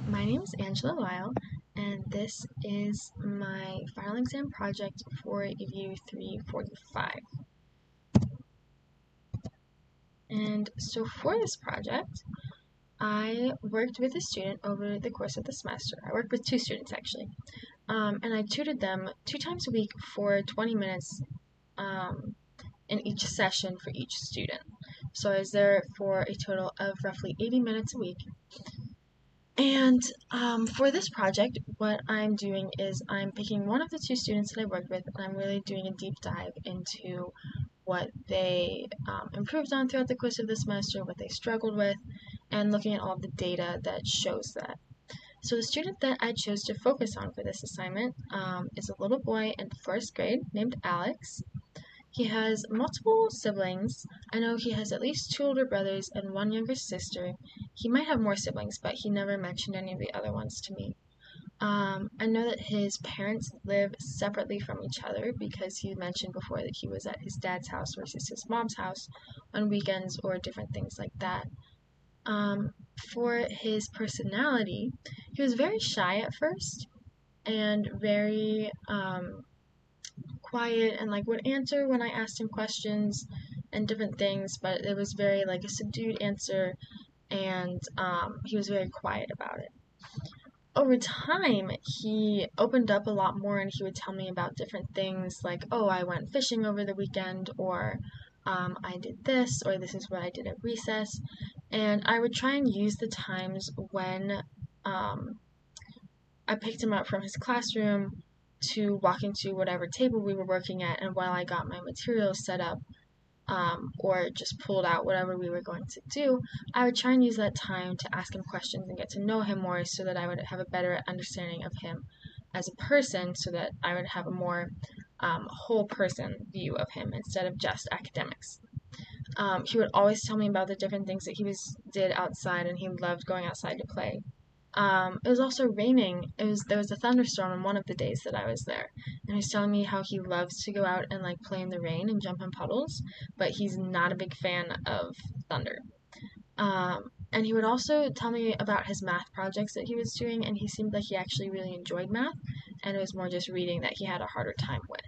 My name is Angela Lyle, and this is my final exam project for EDU 345. And so for this project, I worked with a student over the course of the semester. I worked with two students actually, and I tutored them 2 times a week for 20 minutes in each session for each student. So I was there for a total of roughly 80 minutes a week. And for this project, what I'm doing is I'm picking one of the two students that I worked with, and I'm really doing a deep dive into what they improved on throughout the course of the semester, what they struggled with, and looking at all of the data that shows that. So the student that I chose to focus on for this assignment is a little boy in 1st grade named Alex. He has multiple siblings. I know he has at least 2 older brothers and 1 younger sister. He might have more siblings, but he never mentioned any of the other ones to me. I know that his parents live separately from each other because he mentioned before that he was at his dad's house versus his mom's house on weekends or different things like that. For his personality, he was very shy at first and very quiet and would answer when I asked him questions and different things, but it was very a subdued answer, and he was very quiet about it. Over time, he opened up a lot more, and he would tell me about different things like, oh, I went fishing over the weekend, or I did this, or this is what I did at recess. And I would try and use the times when I picked him up from his classroom to walk into whatever table we were working at, and while I got my materials set up, or just pulled out whatever we were going to do, I would try and use that time to ask him questions and get to know him more so that I would have a better understanding of him as a person, so that I would have a more whole person view of him instead of just academics. He would always tell me about the different things that he did outside, and he loved going outside to play. It was also raining. There was a thunderstorm on one of the days that I was there, and he was telling me how he loves to go out and play in the rain and jump in puddles, but he's not a big fan of thunder. And he would also tell me about his math projects that he was doing, and he seemed like he actually really enjoyed math, and it was more just reading that he had a harder time with.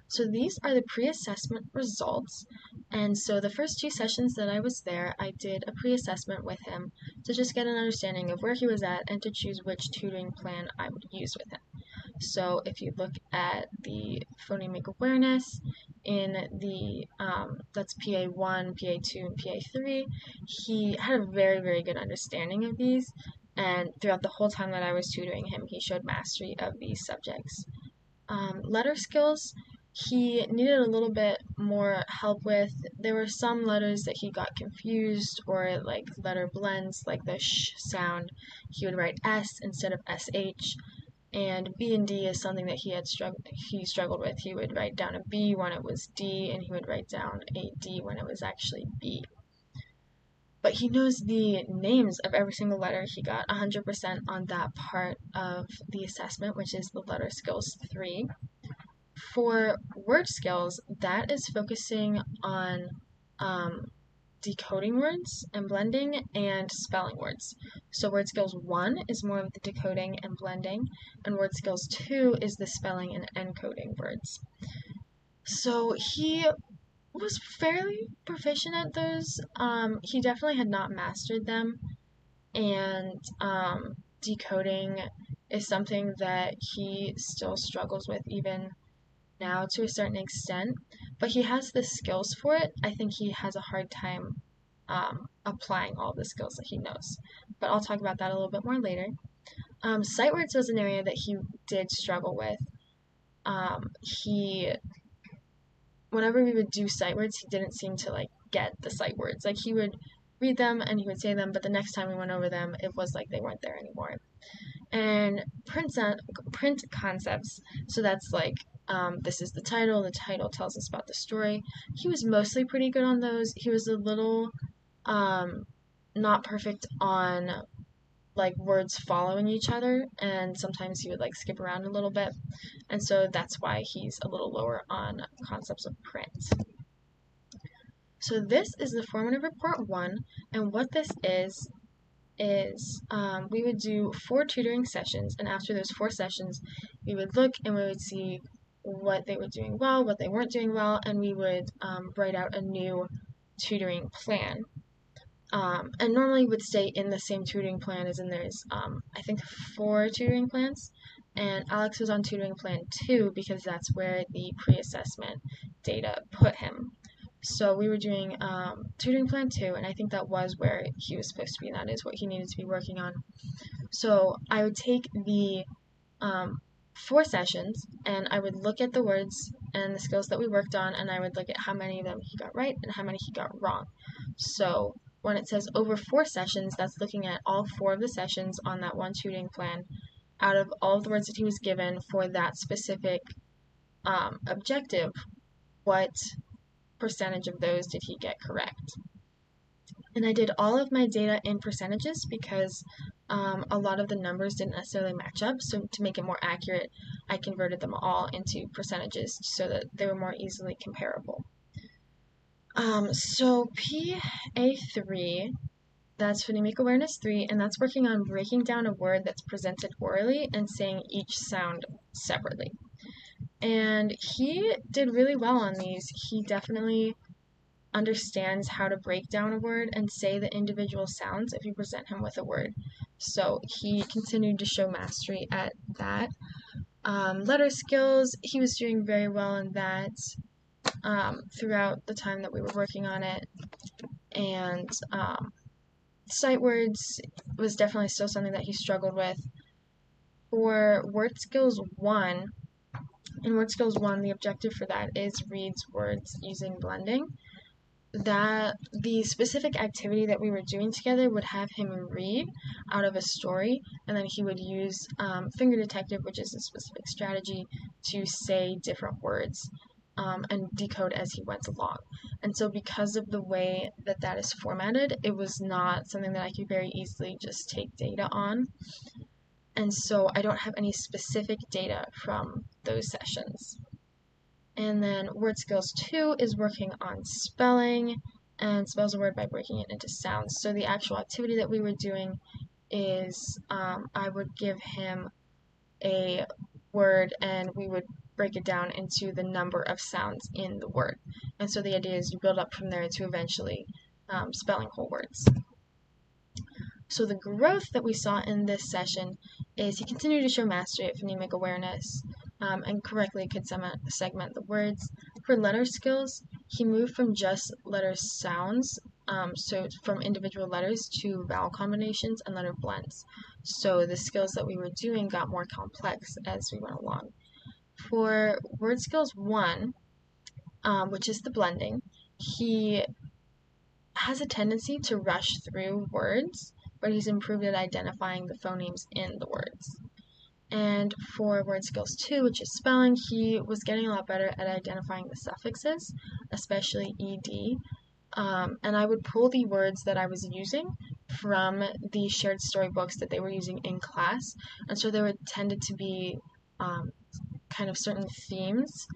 So these are the pre-assessment results, and so the first 2 sessions that I was there, I did a pre-assessment with him to just get an understanding of where he was at and to choose which tutoring plan I would use with him. So if you look at the phonemic awareness in the, that's PA1, PA2, and PA3, he had a very, very good understanding of these, and throughout the whole time that I was tutoring him, he showed mastery of these subjects. Letter skills, he needed a little bit more help with. There were some letters that he got confused, or letter blends, like the sh sound. He would write S instead of SH, and B and D is something that he struggled with. He would write down a B when it was D, and he would write down a D when it was actually B. But he knows the names of every single letter. He got 100% on that part of the assessment, which is the letter skills 3. For word skills, that is focusing on decoding words and blending and spelling words. So word skills 1 is more of the decoding and blending, and word skills 2 is the spelling and encoding words. So he was fairly proficient at those. He definitely had not mastered them, and decoding is something that he still struggles with even now to a certain extent, but he has the skills for it. I think he has a hard time applying all the skills that he knows, but I'll talk about that a little bit more later. Sight words was an area that he did struggle with. Whenever we would do sight words, he didn't seem to get the sight words. He would read them and he would say them, but the next time we went over them, it was like they weren't there anymore. And print concepts, so that's this is the title tells us about the story. He was mostly pretty good on those. He was a little not perfect on words following each other, and sometimes he would skip around a little bit, and so that's why he's a little lower on concepts of print. So this is the formative report 1, and what this is is we would do 4 tutoring sessions, and after those 4 sessions, we would look and we would see what they were doing well, what they weren't doing well, and we would write out a new tutoring plan. And normally would stay in the same tutoring plan as in there's, I think, 4 tutoring plans. And Alex was on tutoring plan 2 because that's where the pre-assessment data put him. So we were doing tutoring plan 2, and I think that was where he was supposed to be, and that is what he needed to be working on. So I would take the 4 sessions, and I would look at the words and the skills that we worked on, and I would look at how many of them he got right and how many he got wrong. So when it says over 4 sessions, that's looking at all 4 of the sessions on that one tutoring plan out of all of the words that he was given for that specific objective. What percentage of those did he get correct? And I did all of my data in percentages because a lot of the numbers didn't necessarily match up. So to make it more accurate, I converted them all into percentages so that they were more easily comparable. So PA3, that's phonemic awareness 3, and that's working on breaking down a word that's presented orally and saying each sound separately. And he did really well on these. He definitely understands how to break down a word and say the individual sounds if you present him with a word. So he continued to show mastery at that. Letter skills, he was doing very well in that throughout the time that we were working on it. And sight words was definitely still something that he struggled with. For word skills 1, in word skills 1, the objective for that is reads words using blending. That the specific activity that we were doing together would have him read out of a story, and then he would use finger detective, which is a specific strategy, to say different words and decode as he went along. And so because of the way that that is formatted, it was not something that I could very easily just take data on. And so I don't have any specific data from those sessions. And then word skills 2 is working on spelling and spells a word by breaking it into sounds. So the actual activity that we were doing is I would give him a word and we would break it down into the number of sounds in the word. And so the idea is you build up from there to eventually spelling whole words. So the growth that we saw in this session is he continued to show mastery at phonemic awareness and correctly could segment the words. For letter skills, he moved from just letter sounds, so from individual letters, to vowel combinations and letter blends. So the skills that we were doing got more complex as we went along. For word skills 1, which is the blending, he has a tendency to rush through words, but he's improved at identifying the phonemes in the words. And for word skills 2, which is spelling, he was getting a lot better at identifying the suffixes, especially ed. And I would pull the words that I was using from the shared storybooks that they were using in class. And so there would tended to be kind of certain themes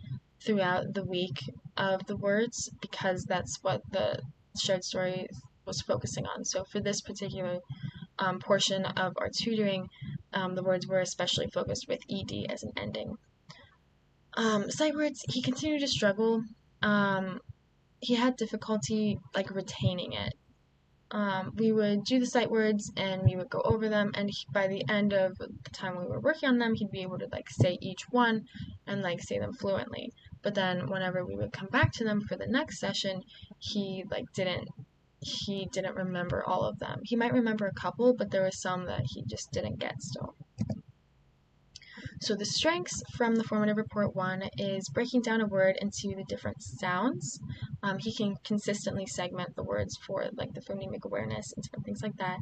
throughout the week of the words because that's what the shared story was focusing on. So for this particular portion of our tutoring, the words were especially focused with ed as an ending. Sight words, he continued to struggle. He had difficulty retaining it. We would do the sight words and we would go over them, and by the end of the time we were working on them, he'd be able to say each one and say them fluently. But then whenever we would come back to them for the next session, he didn't remember all of them. He might remember a couple, but there were some that he just didn't get still. So the strengths from the formative report 1 is breaking down a word into the different sounds. He can consistently segment the words for the phonemic awareness and different things like that.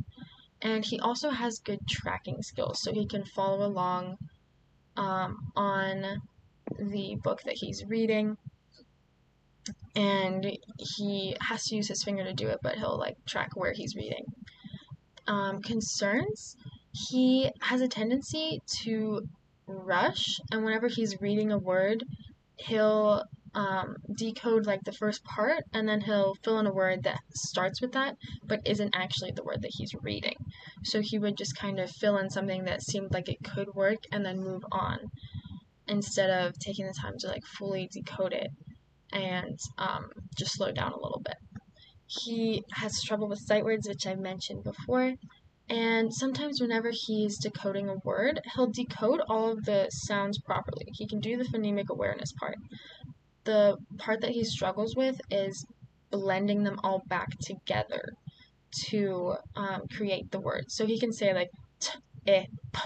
And he also has good tracking skills, so he can follow along on the book that he's reading. And he has to use his finger to do it, but he'll track where he's reading. Concerns, he has a tendency to rush, and whenever he's reading a word, he'll decode like the first part, and then he'll fill in a word that starts with that but isn't actually the word that he's reading. So he would just kind of fill in something that seemed like it could work and then move on, instead of taking the time to like fully decode it and just slow down a little bit. He has trouble with sight words, which I mentioned before. And sometimes whenever he's decoding a word, he'll decode all of the sounds properly. He can do the phonemic awareness part. The part that he struggles with is blending them all back together to create the word. So he can say like t, eh, p,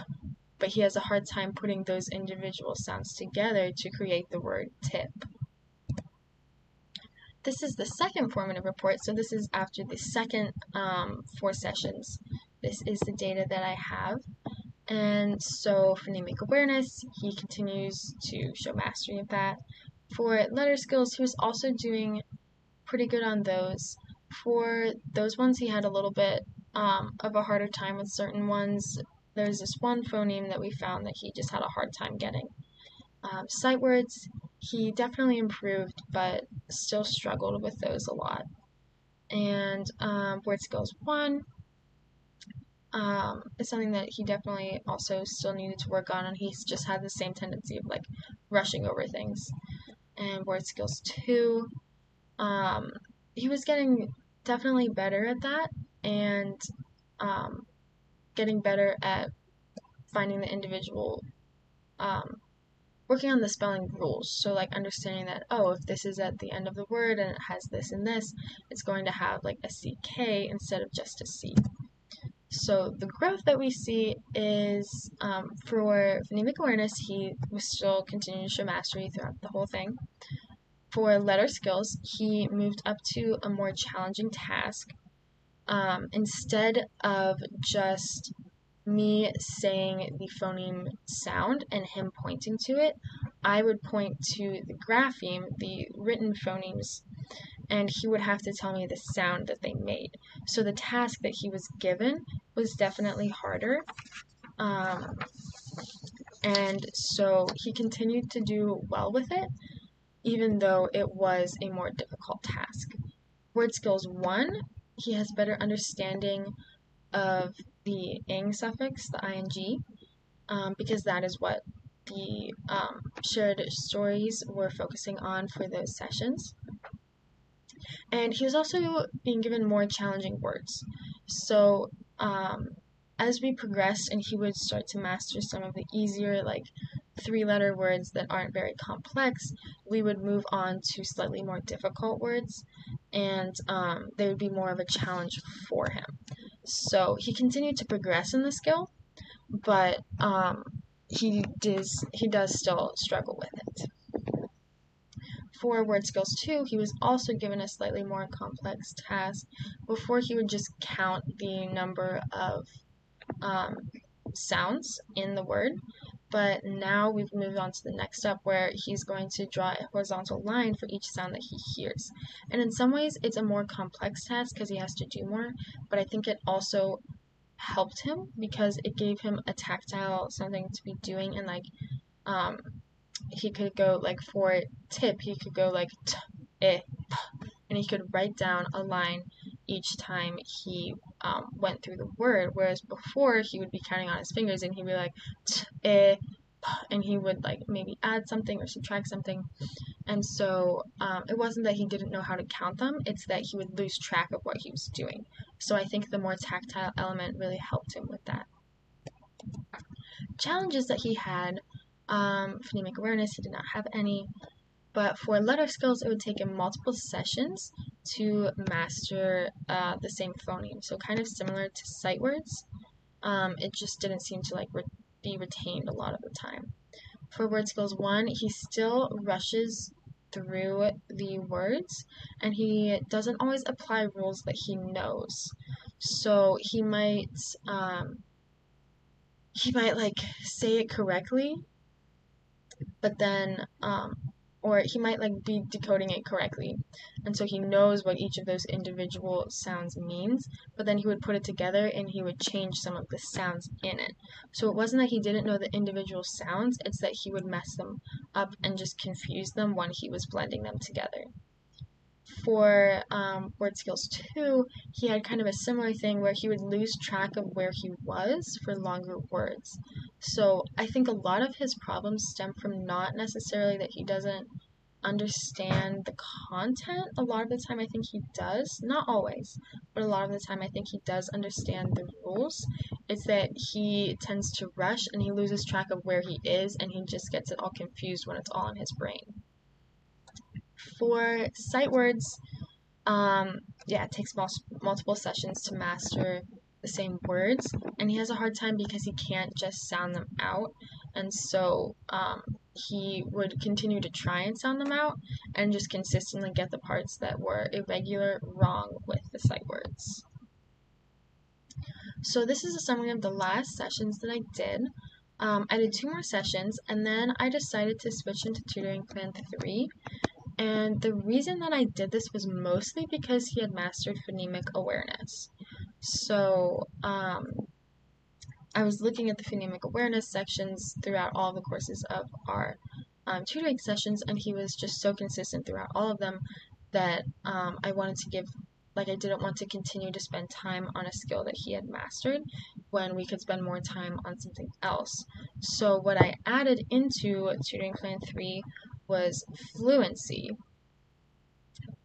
but he has a hard time putting those individual sounds together to create the word tip. This is the second formative report, so this is after the second 4 sessions. This is the data that I have. And so phonemic awareness, he continues to show mastery of that. For letter skills, he was also doing pretty good on those. For those ones, he had a little bit of a harder time with certain ones. There's this one phoneme that we found that he just had a hard time getting. Sight words, he definitely improved, but still struggled with those a lot. And word skills 1 is something that he definitely also still needed to work on, and he's just had the same tendency of like rushing over things. And word skills 2, he was getting definitely better at that, and getting better at finding the individual working on the spelling rules. So like understanding that, oh, if this is at the end of the word and it has this and this, it's going to have like a CK instead of just a C. So the growth that we see is for phonemic awareness, he was still continuing to show mastery throughout the whole thing. For letter skills, he moved up to a more challenging task. Instead of just me saying the phoneme sound and him pointing to it, I would point to the grapheme, the written phonemes, and he would have to tell me the sound that they made. So the task that he was given was definitely harder. And so he continued to do well with it, even though it was a more difficult task. Word skills 1, he has better understanding of the ing suffix, the ing, because that is what the shared stories were focusing on for those sessions. And he was also being given more challenging words. So as we progressed and he would start to master some of the easier, like 3-letter words that aren't very complex, we would move on to slightly more difficult words, and they would be more of a challenge for him. So he continued to progress in the skill, but he does still struggle with it. For word skills 2, he was also given a slightly more complex task. Before, he would just count the number of sounds in the word, but now we've moved on to the next step where he's going to draw a horizontal line for each sound that he hears. And in some ways, it's a more complex task because he has to do more, but I think it also helped him because it gave him a tactile something to be doing, and like he could go like for tip, he could go like t, eh, p, and he could write down a line each time he went through the word, whereas before he would be counting on his fingers and he'd be like t, eh, p, and he would like maybe add something or subtract something. And so it wasn't that he didn't know how to count them, it's that he would lose track of what he was doing. So I think the more tactile element really helped him with that. Challenges that he had, phonemic awareness, he did not have any, but for letter skills, it would take him multiple sessions to master the same phoneme. So kind of similar to sight words, it just didn't seem to like be retained a lot of the time. For word skills 1, he still rushes through the words, and he doesn't always apply rules that he knows. So he might like say it correctly, but then or he might like be decoding it correctly, and so he knows what each of those individual sounds means, but then he would put it together and he would change some of the sounds in it. So it wasn't that he didn't know the individual sounds, it's that he would mess them up and just confuse them when he was blending them together. For word skills 2, he had kind of a similar thing where he would lose track of where he was for longer words. So I think a lot of his problems stem from not necessarily that he doesn't understand the content. A lot of the time I think he does, not always, but a lot of the time I think he does understand the rules. It's that he tends to rush and he loses track of where he is and he just gets it all confused when it's all in his brain. For sight words, it takes multiple sessions to master the same words, and he has a hard time because he can't just sound them out, and so he would continue to try and sound them out and just consistently get the parts that were irregular wrong with the sight words. So this is a summary of the last sessions that I did. I did 2 more sessions, and then I decided to switch into tutoring plan 3. And the reason that I did this was mostly because he had mastered phonemic awareness. So I was looking at the phonemic awareness sections throughout all the courses of our tutoring sessions, and he was just so consistent throughout all of them that I wanted to give, I didn't want to continue to spend time on a skill that he had mastered when we could spend more time on something else. So what I added into tutoring plan 3 was fluency.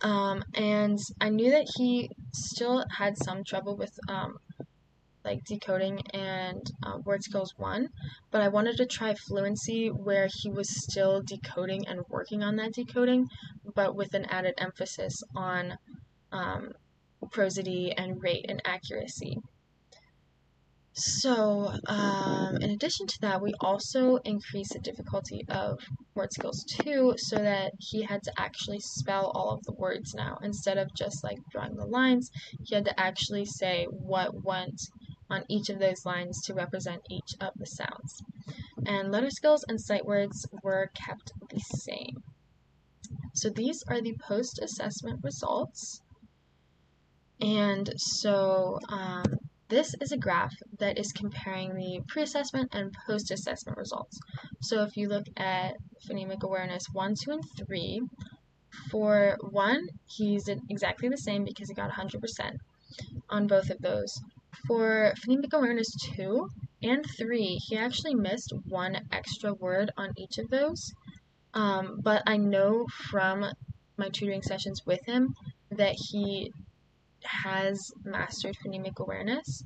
And I knew that he still had some trouble with decoding and word skills 1, but I wanted to try fluency where he was still decoding and working on that decoding, but with an added emphasis on prosody and rate and accuracy. So, in addition to that, we also increased the difficulty of word skills 2 so that he had to actually spell all of the words now. Instead of just drawing the lines, he had to actually say what went on each of those lines to represent each of the sounds. And letter skills and sight words were kept the same. So these are the post-assessment results. And so, this is a graph that is comparing the pre-assessment and post-assessment results. So if you look at phonemic awareness 1, 2, and 3, for 1, he's exactly the same because he got 100% on both of those. For phonemic awareness 2 and 3, he actually missed 1 extra word on each of those. But I know from my tutoring sessions with him that he has mastered phonemic awareness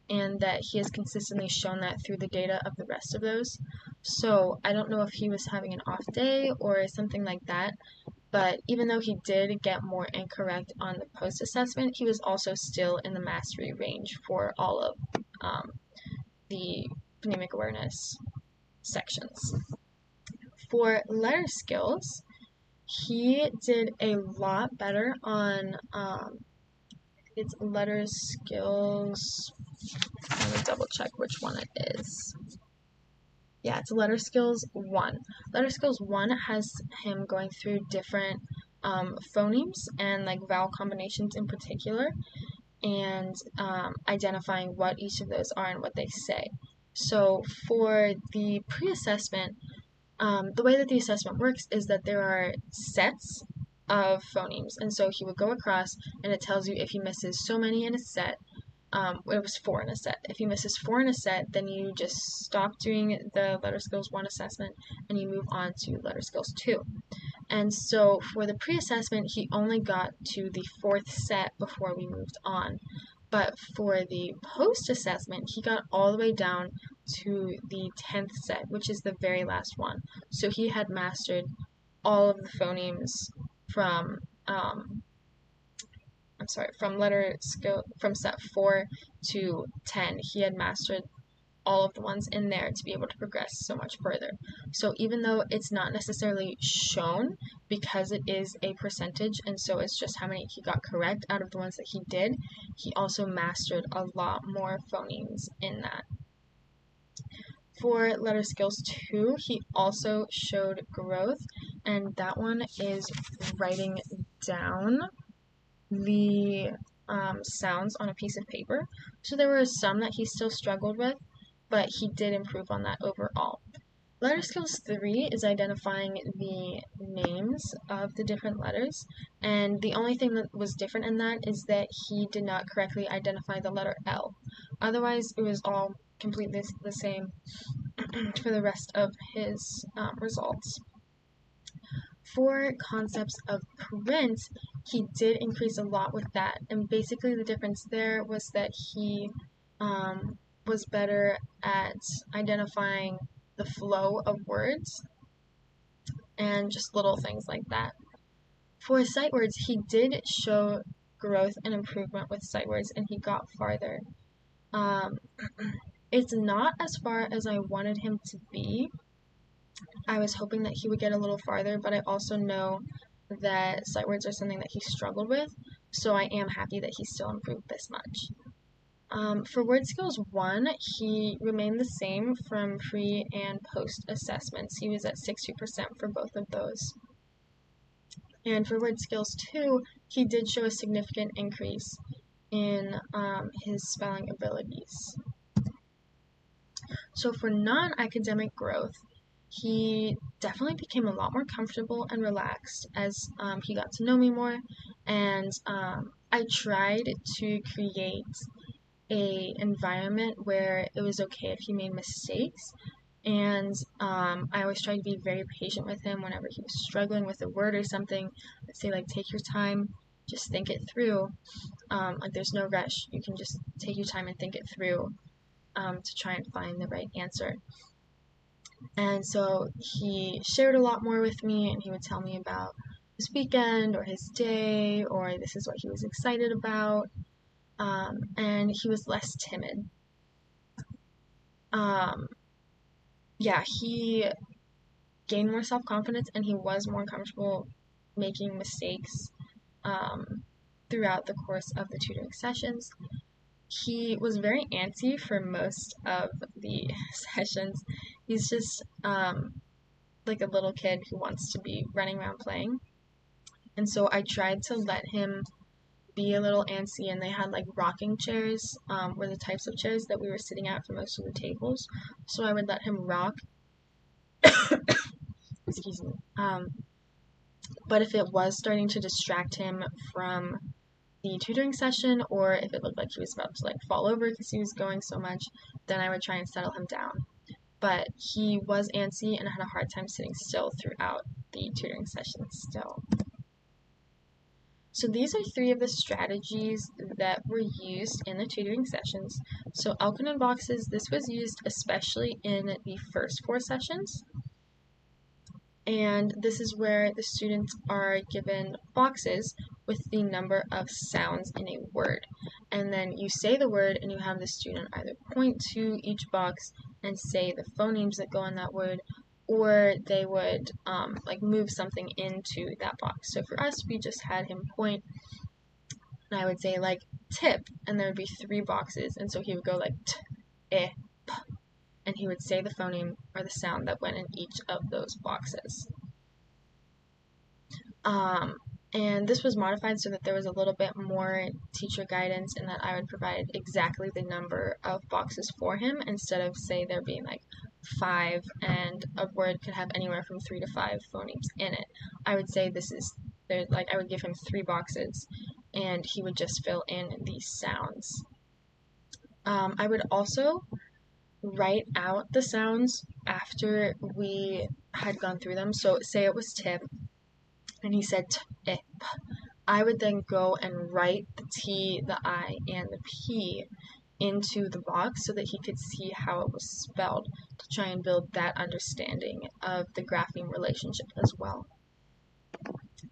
and that he has consistently shown that through the data of the rest of those. So I don't know if he was having an off day or something like that, but even though he did get more incorrect on the post-assessment, he was also still in the mastery range for all of the phonemic awareness sections. For letter skills, he did a lot better on it's letter skills. Let me double check which one it is. Yeah, it's letter skills 1. Letter skills 1 has him going through different phonemes and vowel combinations in particular, and identifying what each of those are and what they say. So for the pre-assessment, the way that the assessment works is that there are sets of phonemes, and so he would go across and it tells you if he misses so many in a set, it was 4 in a set. If he misses 4 in a set, then you just stop doing the letter skills 1 assessment and you move on to letter skills 2. And so for the pre-assessment, he only got to the 4th set before we moved on. But for the post-assessment, he got all the way down to the 10th set, which is the very last one. So he had mastered all of the phonemes from from set 4 to 10. He had mastered all of the ones in there to be able to progress so much further. So even though it's not necessarily shown, because it is a percentage and so it's just how many he got correct out of the ones that he did, he also mastered a lot more phonemes in that. For letter skills 2, he also showed growth, and that one is writing down the sounds on a piece of paper. So there were some that he still struggled with, but he did improve on that overall. Letter skills 3 is identifying the names of the different letters, and the only thing that was different in that is that he did not correctly identify the letter L. Otherwise, it was all completely the same for the rest of his results. For concepts of print, he did increase a lot with that, and basically the difference there was that he was better at identifying the flow of words and just little things like that. For sight words, he did show growth and improvement with sight words, and he got farther. It's not as far as I wanted him to be. I was hoping that he would get a little farther, but I also know that sight words are something that he struggled with, so I am happy that he still improved this much. For word skills 1, he remained the same from pre and post assessments. He was at 60% for both of those. And for word skills 2, he did show a significant increase in his spelling abilities. So for non-academic growth, he definitely became a lot more comfortable and relaxed as he got to know me more, and I tried to create a environment where it was okay if he made mistakes, and I always tried to be very patient with him whenever he was struggling with a word or something. I'd say, like, take your time, just think it through. Like, there's no rush. You can just take your time and think it through to try and find the right answer. And so he shared a lot more with me, and he would tell me about his weekend or his day, or this is what he was excited about. And he was less timid. He gained more self-confidence, and he was more comfortable making mistakes throughout the course of the tutoring sessions. He was very antsy for most of the sessions. He's just like a little kid who wants to be running around playing. And so I tried to let him be a little antsy, and they had like rocking chairs were the types of chairs that we were sitting at for most of the tables. So I would let him rock. Excuse me. But if it was starting to distract him from the tutoring session, or if it looked like he was about to like fall over because he was going so much, then I would try and settle him down. But he was antsy and had a hard time sitting still throughout the tutoring session still. So these are 3 of the strategies that were used in the tutoring sessions. So Elkin boxes, this was used especially in the first 4 sessions. And this is where the students are given boxes with the number of sounds in a word. And then you say the word, and you have the student either point to each box and say the phonemes that go in that word, or they would like move something into that box. So for us, we just had him point, and I would say like tip, and there would be 3 boxes, and so he would go like t, eh, p, and he would say the phoneme or the sound that went in each of those boxes. And this was modified so that there was a little bit more teacher guidance, and that I would provide exactly the number of boxes for him instead of, say, there being like 5 and a word could have anywhere from 3 to 5 phonemes in it. I would say I would give him 3 boxes, and he would just fill in these sounds. I would also write out the sounds after we had gone through them. So say it was tip, and he said t, eh, p. I would then go and write the T, the I, and the P into the box so that he could see how it was spelled, to try and build that understanding of the grapheme relationship as well.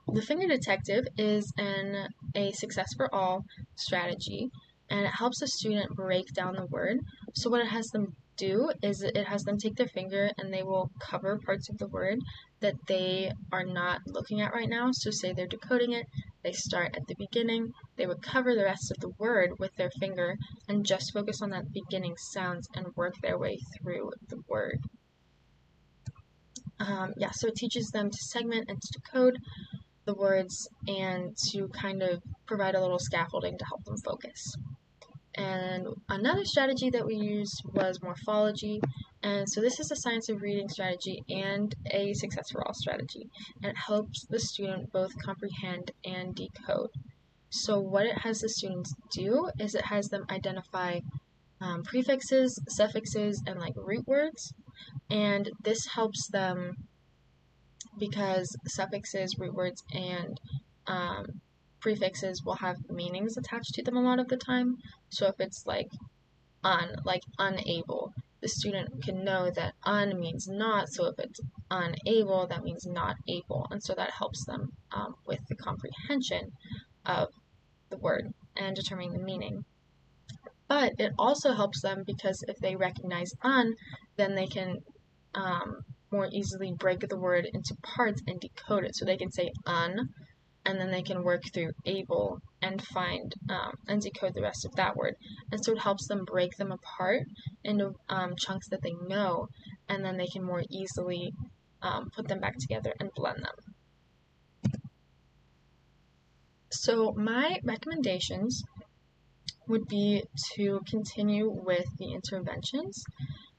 The finger detective is a success for all strategy, and it helps a student break down the word. So what it has them do is it has them take their finger, and they will cover parts of the word that they are not looking at right now. So say they're decoding it, they start at the beginning, they would cover the rest of the word with their finger and just focus on that beginning sounds and work their way through the word. So it teaches them to segment and to decode the words and to kind of provide a little scaffolding to help them focus. And another strategy that we used was morphology. And so this is a science of reading strategy and a success for all strategy. And it helps the student both comprehend and decode. So what it has the students do is it has them identify prefixes, suffixes, and like root words. And this helps them because suffixes, root words, and prefixes will have meanings attached to them a lot of the time. So if it's like unable, the student can know that un means not, so if it's unable, that means not able, and so that helps them with the comprehension of the word and determining the meaning. But it also helps them because if they recognize un, then they can more easily break the word into parts and decode it. So they can say un, and then they can work through able and find and decode the rest of that word. And so it helps them break them apart into chunks that they know, and then they can more easily put them back together and blend them. So my recommendations would be to continue with the interventions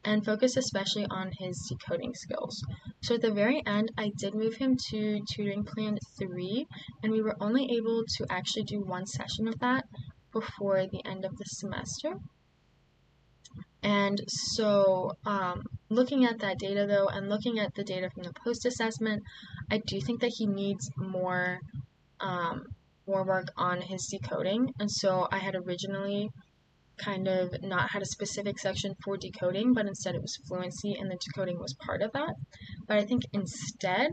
and focus especially on his decoding skills. So at the very end, I did move him to tutoring plan 3, and we were only able to actually do one session of that before the end of the semester. And so looking at that data though, and looking at the data from the post-assessment, I do think that he needs more work on his decoding. And so I had originally kind of not had a specific section for decoding, but instead it was fluency, and the decoding was part of that. But I think instead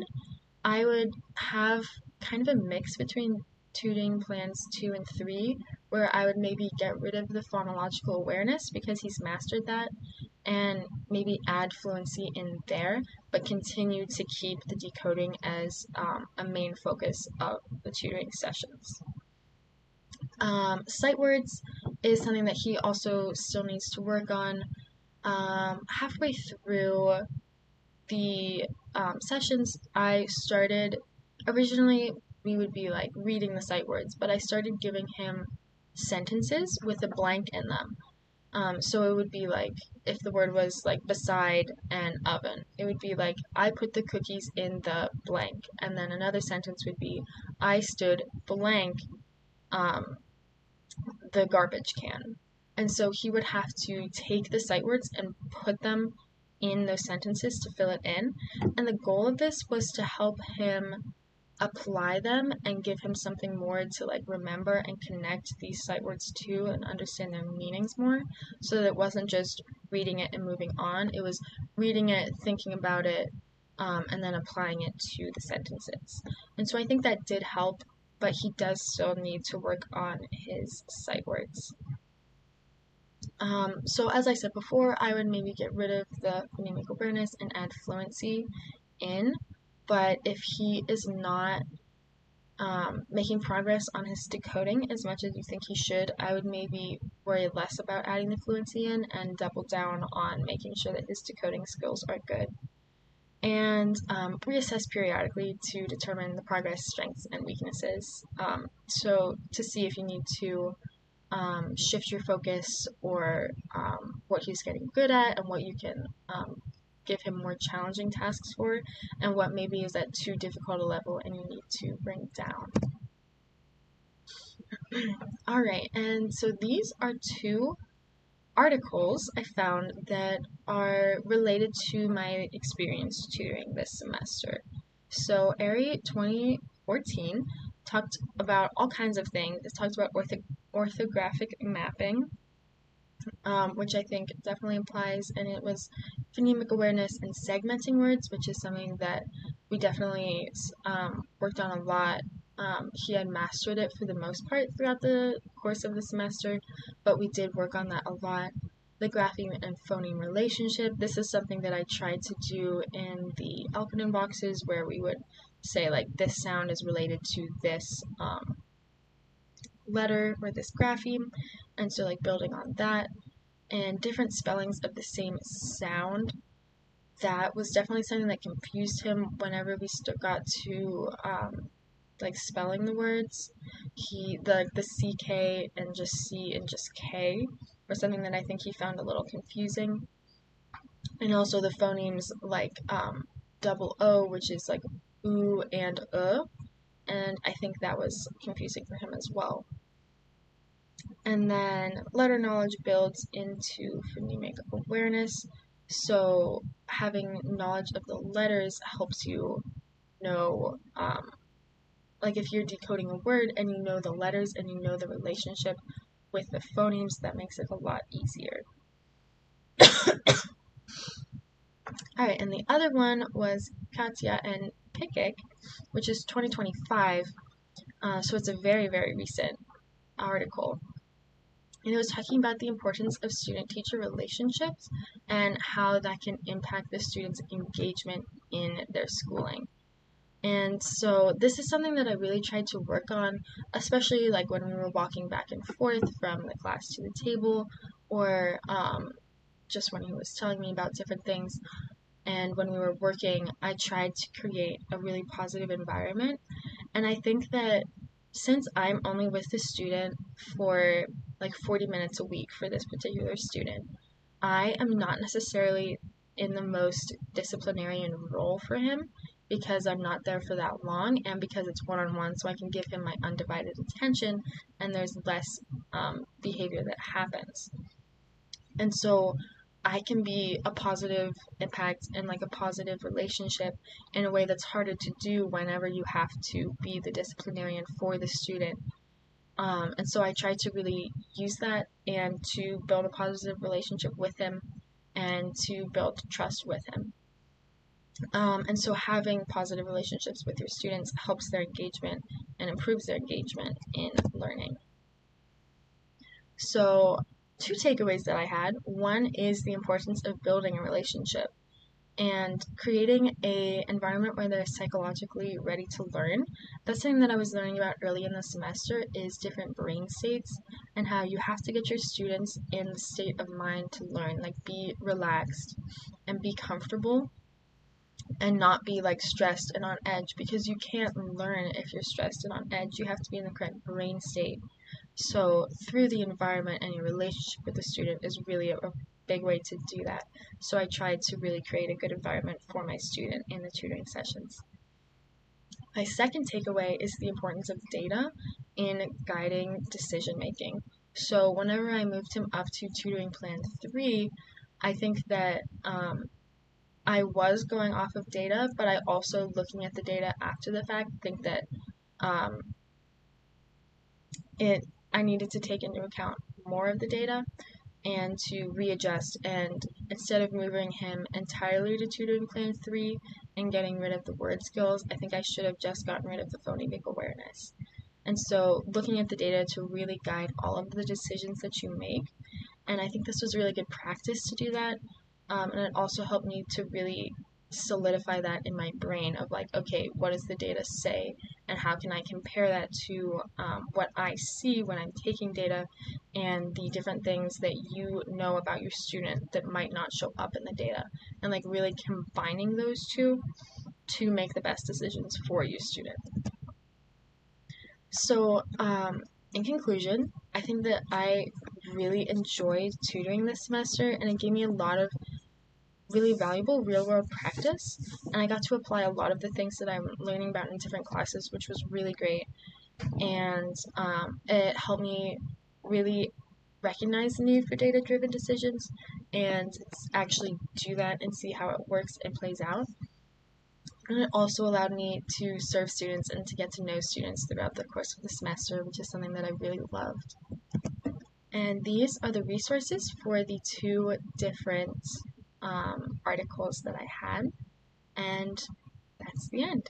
I would have kind of a mix between tutoring plans 2 and 3, where I would maybe get rid of the phonological awareness because he's mastered that, and maybe add fluency in there, but continue to keep the decoding as a main focus of the tutoring sessions. Sight words is something that he also still needs to work on. Halfway through the sessions, I started, originally we would be like reading the sight words, but I started giving him sentences with a blank in them. So it would be like, if the word was like beside an oven, it would be like, I put the cookies in the blank, and then another sentence would be, I stood blank the garbage can. And so he would have to take the sight words and put them in those sentences to fill it in. And the goal of this was to help him apply them and give him something more to like remember and connect these sight words to and understand their meanings more, so that it wasn't just reading it and moving on. It was reading it, thinking about it, and then applying it to the sentences. And so I think that did help, but he does still need to work on his sight words. So as I said before, I would maybe get rid of the phonemic awareness and add fluency in, but if he is not making progress on his decoding as much as you think he should, I would maybe worry less about adding the fluency in and double down on making sure that his decoding skills are good. And reassess periodically to determine the progress, strengths, and weaknesses. So to see if you need to shift your focus, or what he's getting good at, and what you can give him more challenging tasks for, and what maybe is at too difficult a level and you need to bring down. Alright, and so these are 2 articles I found that are related to my experience tutoring this semester. So ARI 2014 talked about all kinds of things. It talked about orthographic mapping, which I think definitely applies, and it was phonemic awareness and segmenting words, which is something that we definitely worked on a lot. He had mastered it for the most part throughout the course of the semester, but we did work on that a lot. The grapheme and phoneme relationship, this is something that I tried to do in the alphanym boxes, where we would say like this sound is related to this letter or this grapheme, and so like building on that, and different spellings of the same sound. That was definitely something that confused him whenever we got to like spelling the words. The CK and just C and just K was something that I think he found a little confusing. And also the phonemes like double O, which is like oo and and I think that was confusing for him as well. And then letter knowledge builds into phonemic awareness. So having knowledge of the letters helps you know, like if you're decoding a word and you know the letters and you know the relationship with the phonemes, that makes it a lot easier. Alright, and the other one was Katya and Pikik, which is 2025, so it's a very, very recent article. And it was talking about the importance of student-teacher relationships and how that can impact the students' engagement in their schooling. And so this is something that I really tried to work on, especially like when we were walking back and forth from the class to the table, or just when he was telling me about different things. And when we were working, I tried to create a really positive environment. And I think that since I'm only with the student for like 40 minutes a week for this particular student, I am not necessarily in the most disciplinarian role for him because I'm not there for that long and because it's one-on-one, so I can give him my undivided attention and there's less behavior that happens. And so I can be a positive impact and like a positive relationship in a way that's harder to do whenever you have to be the disciplinarian for the student. And so I try to really use that and to build a positive relationship with him and to build trust with him. And so having positive relationships with your students helps their engagement and improves their engagement in learning. So 2 takeaways that I had. One is the importance of building a relationship and creating an environment where they're psychologically ready to learn. That's something that I was learning about early in the semester is different brain states and how you have to get your students in the state of mind to learn, like be relaxed and be comfortable and not be like stressed and on edge because you can't learn if you're stressed and on edge. You have to be in the correct brain state. So through the environment and your relationship with the student is really a big way to do that. So I tried to really create a good environment for my student in the tutoring sessions. My second takeaway is the importance of data in guiding decision making. So whenever I moved him up to tutoring plan 3, I think that I was going off of data, but I also, looking at the data after the fact, think that I needed to take into account more of the data and to readjust, and instead of moving him entirely to tutoring plan 3 and getting rid of the word skills, I think I should have just gotten rid of the phonemic awareness. And so looking at the data to really guide all of the decisions that you make, and I think this was really good practice to do that, and it also helped me to really solidify that in my brain of like, okay, what does the data say and how can I compare that to what I see when I'm taking data and the different things that you know about your student that might not show up in the data, and like really combining those two to make the best decisions for your student. So in conclusion, I think that I really enjoyed tutoring this semester and it gave me a lot of really valuable real-world practice, and I got to apply a lot of the things that I'm learning about in different classes, which was really great. And it helped me really recognize the need for data-driven decisions and actually do that and see how it works and plays out. And it also allowed me to serve students and to get to know students throughout the course of the semester, which is something that I really loved. And these are the resources for the 2 different articles that I had, and that's the end.